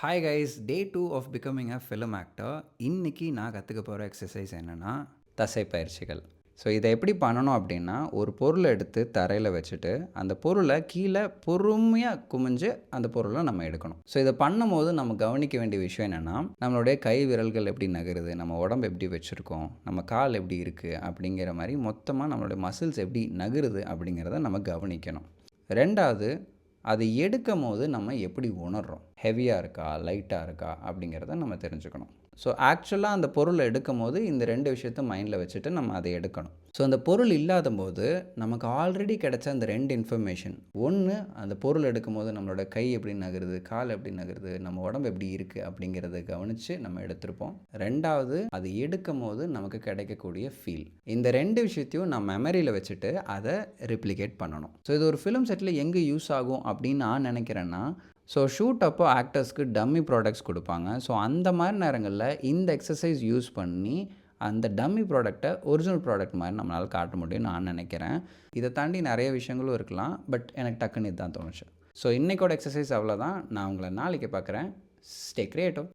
Hi guys, day 2 of becoming a film actor. இன்னைக்கு நான் கற்றுக்க போகிற எக்ஸசைஸ் என்னென்னா தசை பயிற்சிகள். ஸோ இதை எப்படி பண்ணணும் அப்படின்னா, ஒரு பொருளை எடுத்து தரையில் வச்சுட்டு அந்த பொருளை கீழே பொறுமையாக குமிஞ்சு அந்த பொருளை நம்ம எடுக்கணும். ஸோ இதை பண்ணும்போது நம்ம கவனிக்க வேண்டிய விஷயம் என்னென்னா, நம்மளுடைய கை விரல்கள் எப்படி நகருது, நம்ம உடம்பு எப்படி வச்சுருக்கோம், நம்ம கால் எப்படி இருக்குது அப்படிங்கிற மாதிரி மொத்தமாக நம்மளுடைய மசில்ஸ் எப்படி நகருது அப்படிங்கிறத நம்ம கவனிக்கணும். ரெண்டாவது, அது எடுக்கும்போது நம்ம எப்படி உணர்றோம், ஹெவியாக இருக்கா லைட்டாக இருக்கா அப்படிங்கிறத நம்ம தெரிஞ்சுக்கணும். ஸோ ஆக்சுவலாக அந்த பொருளை எடுக்கும்போது இந்த 2 விஷயத்த மைண்டில் வச்சுட்டு நம்ம அதை எடுக்கணும். ஸோ அந்த பொருள் இல்லாத போது நமக்கு ஆல்ரெடி கிடைச்ச அந்த 2 இன்ஃபர்மேஷன், ஒன்று அந்த பொருள் எடுக்கும்போது நம்மளோட கை எப்படி நகருது, கால் எப்படி நகருது, நம்ம உடம்பு எப்படி இருக்குது அப்படிங்கிறத கவனித்து நம்ம எடுத்திருப்போம். ரெண்டாவது, அது எடுக்கும்போது நமக்கு கிடைக்கக்கூடிய ஃபீல். இந்த 2 விஷயத்தையும் நான் மெமரியில் வச்சுட்டு அதை ரெப்ளிகேட் பண்ணணும். ஸோ இது ஒரு ஃபிலிம் செட்டில் எங்கே யூஸ் ஆகும் அப்படின்னு நான் நினைக்கிறேன்னா, ஸோ ஷூட் அப்போ ஆக்டர்ஸ்க்கு டம்மி ப்ராடக்ட்ஸ் கொடுப்பாங்க. ஸோ அந்த மாதிரி நேரங்களில் இந்த எக்ஸசைஸ் யூஸ் பண்ணி அந்த டம்மி ப்ராடக்டை ஒரிஜினல் ப்ராடக்ட் மாதிரி நம்மளால் காட்ட முடியும்னு நான் நினைக்கிறேன். இதை தாண்டி நிறைய விஷயங்களும் இருக்கலாம், பட் எனக்கு டக்குன்னு இதுதான் தோணுச்சு. ஸோ இன்றைக்கோட எக்ஸசைஸ் அவ்வளோதான். நான் உங்களை நாளைக்கு பார்க்குறேன். Stay creative.